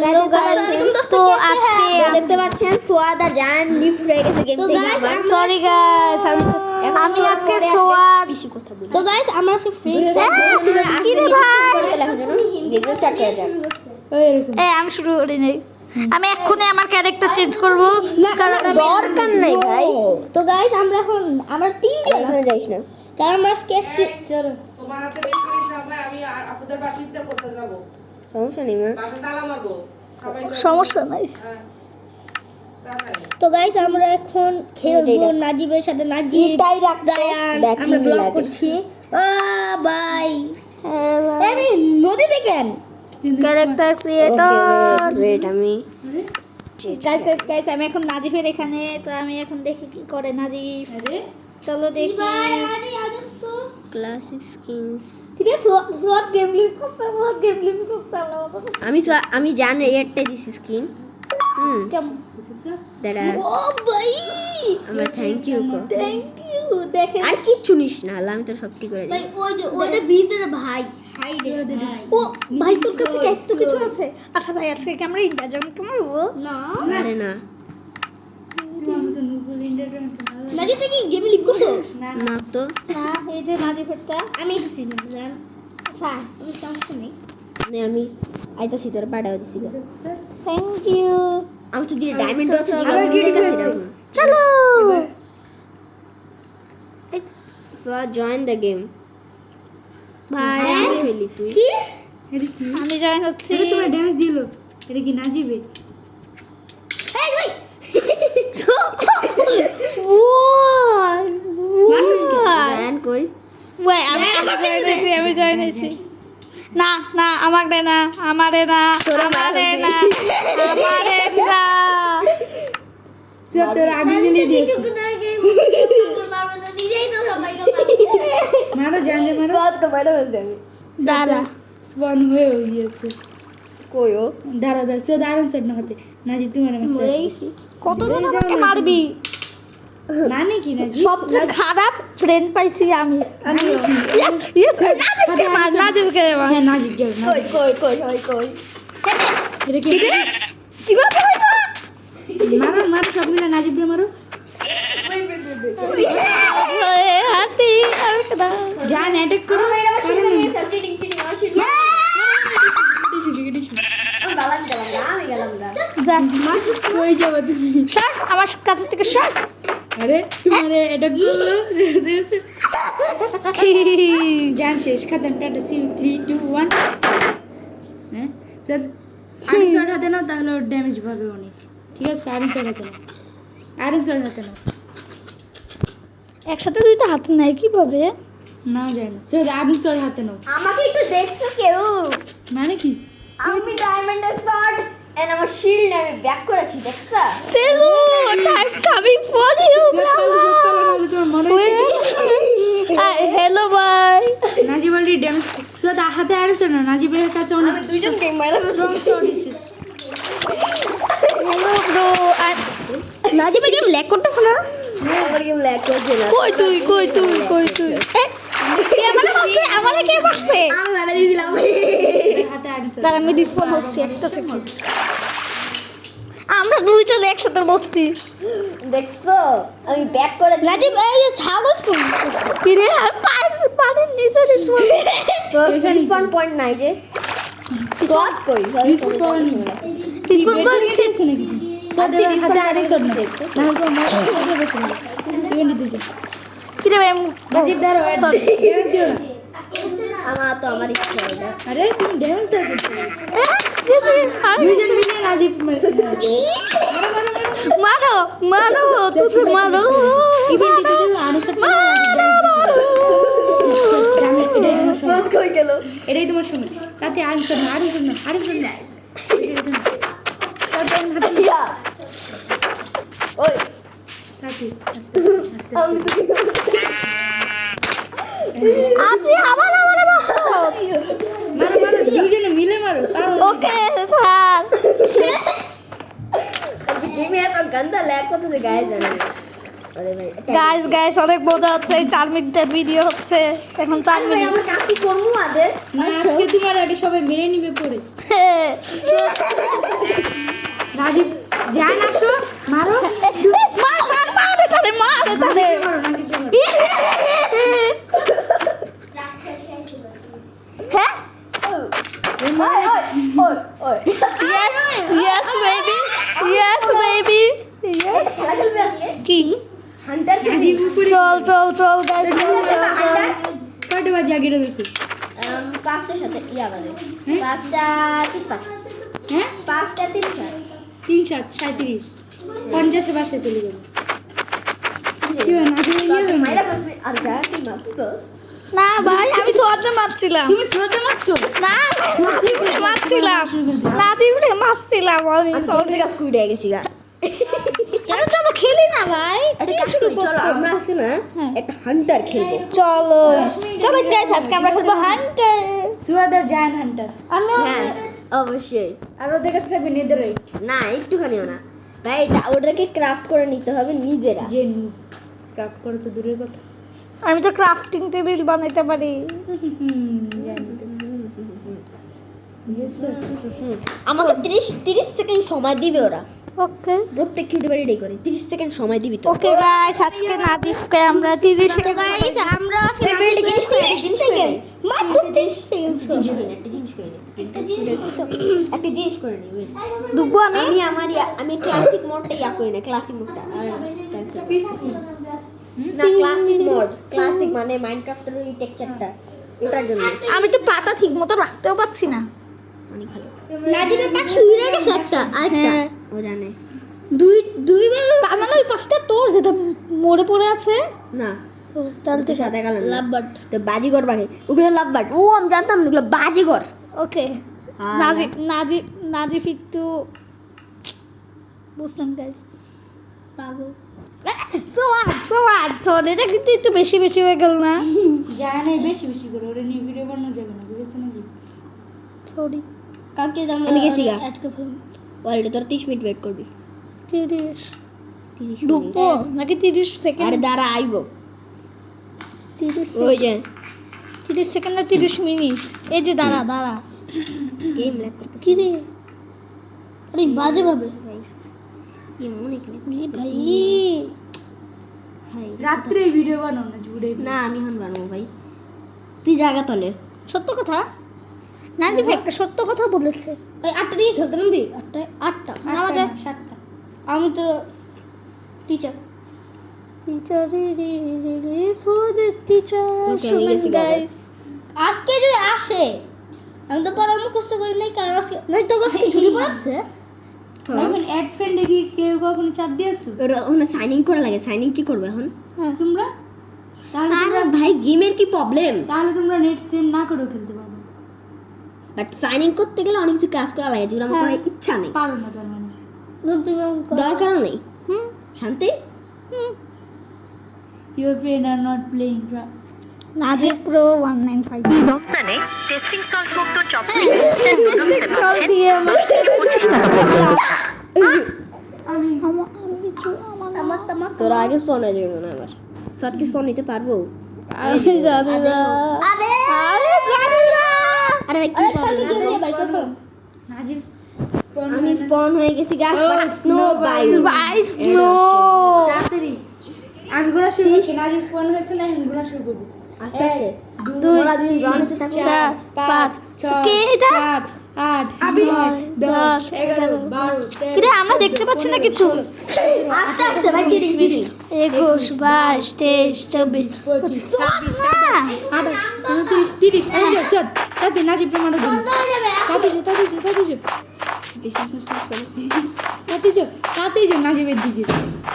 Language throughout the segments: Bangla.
হ্যালো গাইস, তো আজকে দেখতে পাচ্ছেন সোয়াদ আর জায়ান্ট লিফট হয়ে গেছে গেম থেকে আমার। সরি গাইস, আমি আজকে সোয়াদ। তো গাইস আমরা আজকে ফ্রেন্ড কি রে ভাই, ভিডিও স্টার্ট করা যাক। আমি শুরু করি নাই। আমি এক্ষুনি আমার ক্যারেক্টার চেঞ্জ করব, কারণ আমি দরকার নাই ভাই। তো গাইস আমরা এখন আমরা তিনজন ওখানে যাইস না, কারণ আমরা আজকে একটি চলো তোমার হাতে বেশি বেশি সময় আমি আপনাদের বাসিতে করতে যাব। সমস্যা নেই মা। বাসা তালা মারবো সবাই সমস্যা নাই। তাড়াতাড়ি তো গাইস আমরা এখন খেলবো নাজিবের সাথে। নাজিব জায়ান আমরা ব্লগ করছি। বাই আরে নদী দেখেন ক্যারেক্টার ক্রিয়েটর। ওয়েট আমি গাইস আমি এখন নাজিফের এখানে, তো আমি এখন দেখি কি করে নাজিফ। চলো দেখি। Classic skins. ঠিক আছে, সোয়াদ গেম লিভ করতে আমি জানি এরটা দিছি স্কিন। কেমন দাঁড়া ও ভাই, আমরা থ্যাংক ইউ কো। Thank you. দেখেন আর কিচ্ছু নিস না, আল্লাহ আমি তো সবটি করে দিই। ওই যে ওটা ভিতরে ভাই, ও ভাই তোর কাছে এত কিছু আছে। আচ্ছা ভাই আজকে কি আমরা ইন্টারজম করবো? না আরে না নাজিফ কি গেম লিভ করছো? না তো না, এই যে নাজিফেরটা আমি একটু ফিরে দিলাম। আচ্ছা তুমি সমস্যা নেই। মানে আমি আইতাছি তোর পাড়াও দিছি। Thank you. আমি তো দিয়ে ডায়মন্ড আছে আবার কি দিতেছে? চলো সো জয়েন দ্য গেম। ভাই আমি খেলি তুই কি আমি জয়েন হচ্ছি। তোমার ড্যামেজ দিল। এটা কি নাজিবে? এই ভাই জয়েন কই? আমি জয়েন হয়েছি। না না আমাকে দে না, আমারে না, আমারে না, আমারে না। সে তোর আগে দিলে দিয়েছি। মারো জানলে মারো। সদ কো মারা বলতে আমি দাঁড়া স্পন হয়ে গিয়েছে। কই ও দাঁড়া সে দারুণ সেট না হতে নাজি তোমার মরে গেছি। কতজন আমাকে মারবি? মানে কি নাজি? সবচেয়ে খারাপ ফ্রেন্ড পাইছি আমি। ইয়েস ইয়েস নাজিবকে মার, নাজিবকে মার। হ্যাঁ নাজি গেল। কই কই কই কই কই এটা কি? কিভাবে হইলো? মারো মারো সব মিলে নাজিবরে মারো। হাতি আমি কেডা? জান অ্যাটাক করো। চিটিং চিটিং আসি আমি বালাম গেলাম না, আমি গেলাম না। যা কই যাবে তুমি? সর আমার কাছে থেকে সর। আরে তোমারে অ্যাটাক করলো। জান শেষ খাতাম টাটা সি 3 2 1। হ্যাঁ স্যার আইন শট হাতে নাও তাহলে ওর ড্যামেজ পাবে অনেক। ঠিক আছে আইন শট হাতে নাও। আইন শট হাতে নাও। একসাথে দুইটা হাতে নাই কিভাবে? নাও যায় না স্যার আইন শট হাতে নাও। আমাকে একটু দেখছো কেউ? মানে কি? আমি ডায়মন্ডের শট এন্ড আমার শিল্ড আমি ব্যাক করেছি, দেখছো? সেলু টাইম কামিং ফর ইউ নাহলে তোমার মনে হ্যালো ভাই। নাজিব অলরেডি ড্যামেজ স্যার হাতে আইন শট না নাজিবের কাছে অনেক আমি দুইজন গেম মারা স্ট্রং শট এসেছে। Hello bro. নাজিবে গেম ল্যাগ করতেছ না? আমার গেম ল্যাগ করছে না। কই তুই আমারে মারছে, আমারে কে মারছে? আমি মারা দিয়েছিলাম। হাতে আইন শট। দাঁড়া আমি ডিসপোজ হচ্ছি একটা সেকেন্ড। আমরা দুইজন একসাথে বসছি। দেখছো আমি ব্যাক করেছি। নাজিব এই যে ছাগল কোন কি রে? পানির নিচে ডিসপোজ। তো রিসপন্ড পয়েন্ট নাই যে শট কই? রিসপন ডিসপোজ বলছে নাকি? স্যার হাতে আইন শট না। নাহলে তো মার ইভেন্ট দিতে। কি রে ভাই? নাজিব দাঁড়াও Sorry. ড্যামেজ দিও না। আমার ইচ্ছা এটা। আরে তুমি ড্যামেজ দাও দুইজন দুইজন মিলে নাজিব মারো মারো তুই মারো ইভেন্ট দিতে যাবে আরো সব শট কই গেল? এটাই তোমার সময় তাতে আনসার না আরো শোন না ইয়া ওই তাতে আস্তে আস্তে আমি তো আপনি আমারে মারছো। মারো মারো দুইজনে মিলে মারো কারণ ওকে স্যার। গেমে এত গন্ধা ল্যাগ করতেছে গায়ে জানে। আরে ভাই গাইস অনেক মজা হচ্ছে। 4 মিনিটের ভিডিও হচ্ছে এখন 4 ভাই মিনিট। আমরা কাজ কি করবো আদের? না আজকে তোমার আগে সবাই মেরে নিবে পড়ে নাজিব জান আসো মারো মারে তাহলে মারো নাজিবকে মারো হ্যাঁ yes baby yes কি নাজিব উপরে চল guys কয়টা বাজে আগে দেখো 5টার সাথে ইয়া বাজে হ্যাঁ? 5টা 53 হ্যাঁ 5টা 53 3:37 50 বাসে চলে যাবে কি হয় নাজিব মাইরা বসে আর যা তুই মারছস না ভাই আমি সোয়াদে মারছিলাম তুমি সোজা মারছো না মারছিলাম নাজিবরে মারছিলাম আমি সরি গাছ কুইড়ে গেছি গা চলো খেলি না ভাই এটা কাজ করি চলো আমরা আজকে না একটা হান্টার খেলবো চলো গাইস আজকে আমরা খেলবো হান্টার সুয়াদার জায়ান্ট হান্টার হ্যাঁ অবশ্যই আর ওদের কাছে থাকবে নেদারইট না একটুখানিও না ভাই এটা ওটাকে ক্রাফট করে নিতে হবে নিজেরা যে ক্রাফট করে তো দূরের কথা আমি তো ক্রাফটিং টেবিল বানাইতে পারি জানি তো আমাকে 30 সেকেন্ড সময় দিবে ওরা ওকে প্রত্যেক ইউটিউবার এটাই করে 30 সেকেন্ড সময় দিবি তো ওকে গাইস আজকে নাজিবকে আমরা 30 সেকেন্ড আমরা ফেভারিট জিনিস করে 30 সেকেন্ড মাত্র 30 সেকেন্ড একটা জিনিস করে নি ডুববো আমি আমি ক্লাসিক মোডটা ইয়া করি না ক্লাসিক মোডটা পিসফুল না ক্লাসিক মানে মাইনক্রাফটের ওই টেক্সচারটা ওটার জন্য আমি তো পাতা ঠিক মতো রাখতেও পাচ্ছি না অনেক ভালো নাজিবের পাশ উড়ে গেছে একটা আরেকটা ও জানে দুইবার তার মানে ওই পাশটা তোর যেটা মরে পড়ে আছে না তাহলে তো সাদা কালো লাভবার্ড তো বাজিগর বাগে ওগুলো লাভবার্ড ও আমি জানতাম না ওগুলো বাজিগর ওকে হ্যাঁ। নাজিব একটু বুঝলাম গাইস পাগল সোয়াদ কিন্তু একটু বেশি হয়ে গেল না জানে বেশি বেশি করে ওরে নিয়ে ভিডিও বানানো যাবে না বুঝেছ না জি সরি কালকে আমি গেছি গা ওয়ার্ল্ডে তোর 30 মিনিট ওয়েট করবি 30 ডুববো নাকি 30 সেকেন্ড আরে দাঁড়া আইবো 30 ওই যে 30 সেকেন্ড না 30 মিনিট এই যে দাঁড়া গেম ল্যাগ করতে কি রে আরে বাজে ভাবে কি মনে কি ভাই হাই রাত্রে ভিডিও বানাও না জুড়ে না আমি হন বানাবো ভাই তুই জায়গা তলে সত্য কথা নাজিব একটা সত্য কথা বলেছে ওই 8টা দিয়ে খেলতে নাবি 8টা নামা যায় 7টা আমি তো টিচার টিচার Okay, আমি গেছি বাবা। গাইস আজকে যদি আসে আমি তো পরামর্শ করি নাই কারণ আজকে নাই তো আজকে ছুটি পড়াচ্ছে এখন অ্যাড ফ্রেন্ডে কি কেউ কখনো চাপ দিয়েছো ওখানে সাইনিং করা লাগে সাইনিং কি করবে এখন তোমরা তাহলে আরে ভাই গেমের কি প্রবলেম তোমরা নেট সেন্ড না করেও খেলতে পারো বাট সাইনিং করতে গেলে অনেক কিছু কাজ করা লাগে যেগুলো আমার করার ইচ্ছা নেই পারো না তার মানে দরকারও নেই হুম শান্তি your friend are not playing Najib pro 195 রমজানে টেস্টিং সল্ট মুক্ত চপস্টিক ইনস্ট্যান্ট নুডলসে সল পাচ্ছেন দিয়ে আমার আমি আমার তোরা আগে স্পন হয়ে যাবে মনে হয় আমার সাত কি স্পন নিতে পারবো আমি জানি না আরে জানি না আরে ভাই কি প্রবলেম নাজিব আমি স্পন হয়ে গেছি গাছ স্নো বাই ভাই স্নো তাড়াতাড়ি আমি ঘোরা শুরু করছি নাজিব ফোন হয়েছে না এখন ঘোরা শুরু করবো আস্তে আস্তে 2 তোরা দুই জনতে থাকো 4 5 কে এটা? 7 8 9 10 11 12 কিরে আমরা দেখতে পাচ্ছি না কিছু আস্তে আস্তে ভাই চিড়ি চিড়ি 21 22 23 24 25 26 27 30 চল তাতে নাজিব প্রমাণ দিন তাতে যে নাজিবের দিকে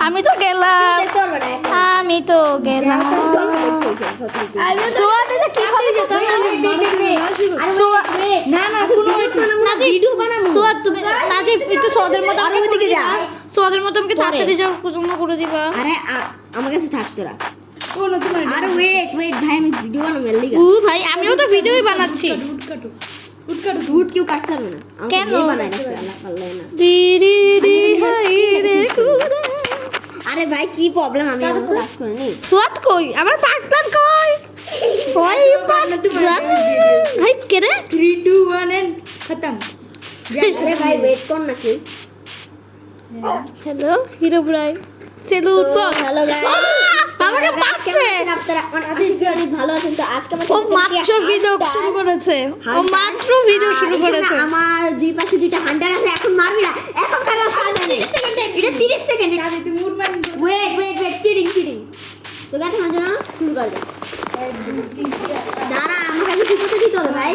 আমি তো গেলাম সোয়াদে তো কি ভাবে যেতে না না কোনো ভিডিও বানাবো সোয়াদ তুমি নাজিব একটু সোয়াদের মতো আমি ওইদিকে যা সোয়াদের মতো আমাকে তাড়াতাড়ি যাও পছন্দ করে দিবা আরে আমার কাছে থাক তোরা ও না তোমার আর ওয়েট ভাই আমি ভিডিও বানাবো মেললি ও ভাই আমিও তো ভিডিওই বানাচ্ছি উৎকাটো রুট কেউ কাটতে পারবে না আমি কেন? বানাই রাখছি আল্লাহ পাল্লাই না দি রি রি হাই রে কুদা আরে ভাই কি প্রবলেম আমি আমার কাজ করে নি সোয়াদ কই আমার পার্টনার কই কই পার্টনার ভাই কে রে 3 2 1 এন্ড খতম আরে ভাই ওয়েট কর না কি হ্যালো হিরো ব্রাই সেলুট বস হ্যালো আমাকে পাচ্ছে আপনারা অনেক ভালো আছেন। তো আজকে ও মাত্র ভিডিও শুরু করেছে ও মাত্র ভিডিও শুরু করেছে আমার দুই পাশে দুইটা হান্টার আছে, এখন মারবি না, এখন কারো সামনে নেই। এটা 30 সেকেন্ড। তুই মুড মারি ওয়েট চিটিং তো গাছ আমার জন্য শুরু করবে। দাঁড়া, আমাকে আগে ঠিক করতে দিতে হবে ভাই,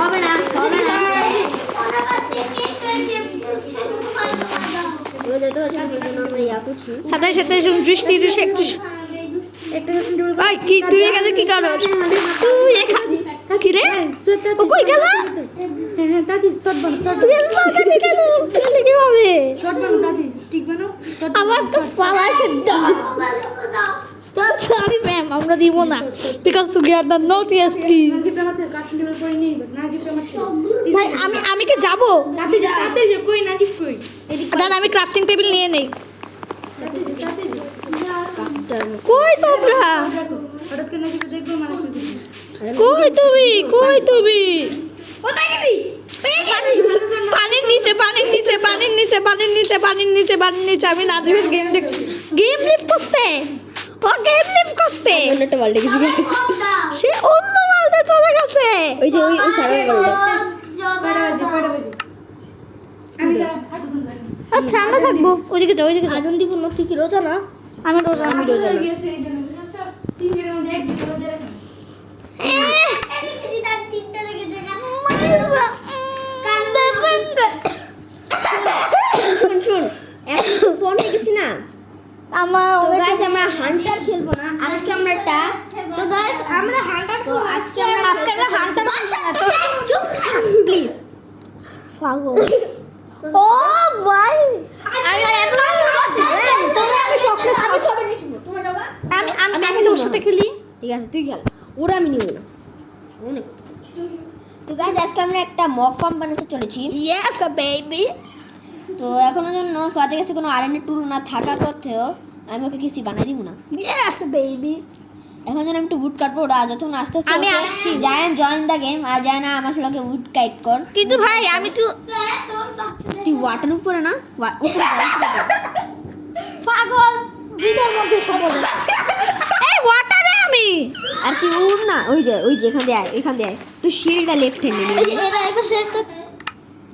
হবে না ওই দেখতে পাচ্ছি আপনার জন্য আমরা ইয়া করছি। সাথে সাথে 29 30 31 ভাই কি তুই এখানে কি করছ তুই এখানে কি রে ও কই গেল হ্যাঁ দাদি শর্ট বানাও শর্ট তুই এসে মাথা নিয়ে গেল তাহলে কি হবে শর্ট বানাও দাদি স্টিক বানাও আমার তো পালাশে দাও তো সরি ম্যাম আমরা দিব না বিকজ উই আর দ্য নোটিয়েস্ট কি নাজিব আমাকে কার্টুন টেবিল করে নিয়ে নিবে নাজিব আমাকে ভাই আমি কি যাব দাদি যে কই নাজিব কই দাদা আমি ক্রাফটিং টেবিল নিয়ে নেই দাদি যে কই তোমরা হঠাৎ করে নাজিব দেখবো মানুষ কই তুমি কোথায় গেলি? পানির নিচে আমি নাজিবের গেম দেখছি গেম লিভ করতে একটা বাল্টি গেছি, সে অন্য মালতে চলে গেছে ওই যে ওই সারা বলবে। কয়টা বাজে আমি যারা হাঁটু ধরে আচ্ছা আমরা থাকবো ওইদিকে যাও আজন দিব না, তুই কি রোজা না? আমি রোজা আমি রোজা গিয়েছে এই জন্য বুঝছো তিনজনের মধ্যে একজন রোজা রাখে শুন এখন ফোন হয়ে গেছি না। আমার তো অনেক গাইস আমরা হান্টার খেলবো না, আজকে আমরা একটা তো গাইস আমরা হান্টার তো আজকে আমরা হান্টার চুপ থাক প্লিজ পাগল ও ভাই আমি চকলেট আমি সবাই নিয়ে শুনবো, তোমরা যাবা? আমি তোর সাথে খেলি ঠিক আছে তুই খেল, ওরা আমি নিব না মনে করতেছি। তো গাইস আজকে আমরা একটা মক ফার্ম বানাতে চলেছি। ইয়েস বেবি তো এখনো জন্য সাথে কাছে কোনো আরএনএ টুল না থাকার পথেও আমি ওকে কিছু বানাই দিব না। ইয়েস বেবি এখন যেন আমি একটু উড কাটবো, ওরা যতক্ষণ আস্তে আস্তে আমি ওকে আসছি। জায়ান জয়েন দ্য গেম আর যায় না আমার সাথে উড কাইট কর। কিন্তু ভাই আমি তো তুই ওয়াটার উপরে না পাগল হৃদয়ের মধ্যে সব এই ওয়াটারে আমি আর তুই উড় না, ওই যে এখান দিয়ে আয়, এখান দিয়ে আয়। তুই শিল্ডটা লেফট হ্যান্ডে নিবি,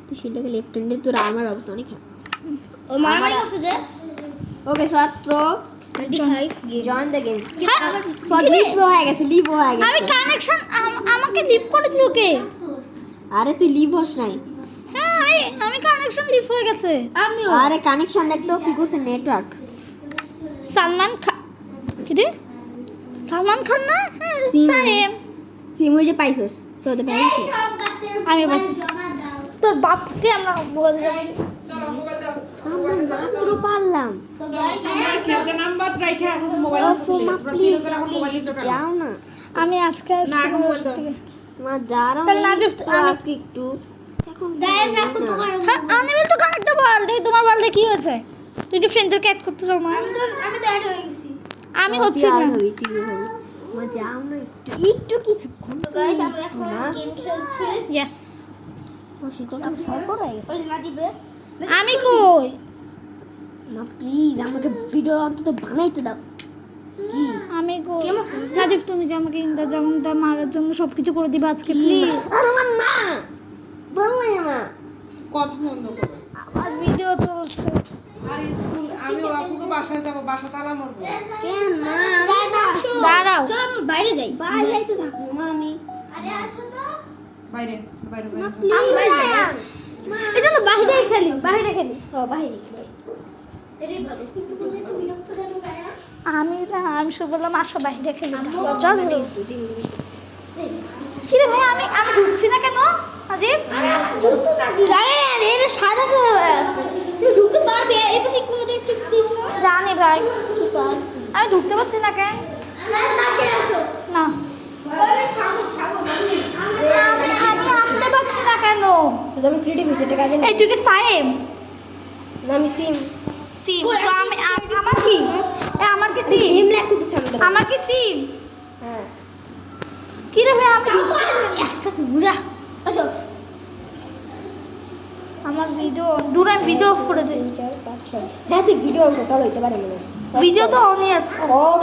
তুই শিল্ডটাকে লেফট হ্যান্ডে, তোর আমার অবস্থা অনেক খারাপ। ও মারামারি করছে যে ওকে সাত প্রো 25 জয়েন দ্য গেম। হ্যাঁ, সব লিভ হয়ে গেছে আমি কানেকশন আমাকে লিভ করে দিল কে আরে তুই লিভ হস নাই, হ্যাঁ আমি কানেকশন লিভ হয়ে গেছে আমিও আরে কানেকশন দেখতো কি করছে নেটওয়ার্ক। সালমান খান কি রে সালমান খান না হ্যাঁ সিম। সাহেব সিম ওই যে পাইছস সৌদি পাইছিস। আমি বলছি তোর বাপকে আমরা বলবো আমরা মাত্র পারলাম। যাও না আমি আজকে আসছি মা দাঁড়াও তাহলে নাজিব, আজকে একটু এখন হ্যাঁ আনিমেল তো কানেক্ট বল দেখি তোমার বল দেখি হয়েছে তুই কি ফ্রেন্ডদেরকে অ্যাড করতে চাও না আমি হচ্ছি না মা যাও না একটু কিছুক্ষণ ইয়েস শীতলটা সরবর হয়ে গেছে। আমি কই মা প্লিজ আমাকে ভিডিও অন্তত বানাইতে দাও। কি আমি কই নাজিব তুমি কি আমাকে ইন্দা যেমনটা মারার জন্য সবকিছু করে দিবা আজকে প্লিজ আর আমার না ভালো লাগে না। কথা বন্ধ করো আমার ভিডিও চলছে আর স্কুল আমি আপুকে বাসায় যাব বাসা তালা মারবো কেন না দাঁড়াও বাইরে যাই, বাইরে যাইতে থাকবো মা আমি। বাইরে বাইরে মা বাইরে প্লিজ এই জন্য বাইরে খেলি ও বাইরে আমি সব বললাম আসো বাইরে খেলি চল কি রে ভাই আমি ঢুকছি না কেন নাজিব আরে আরে এটা সাদা কালার হয়ে আছে, তুই ঢুকতে পারবি? এই পাশে কোনো দেখতে দিস না। জানি ভাই কি পার আমি ঢুকতে পারছি না কেন না আমি আসতে পারছি না কেন তো আমি ক্রিয়েটিভ ভিডিওটা কাজে এই তুই কি সাইম আমি সিম সিম তো আমার কি আমার কি সিম হিম ল্যাক করতেছি আমি। আমার কি সিম হ্যাঁ কি রে ভাই আমি একসাথে বুঝা আসো আমার ভিডিও দূর আমি ভিডিও অফ করে দিই 3 4 5 6 হ্যাঁ তুই ভিডিও কোথাও হইতে পারে না ভিডিও তো অনই আছে অফ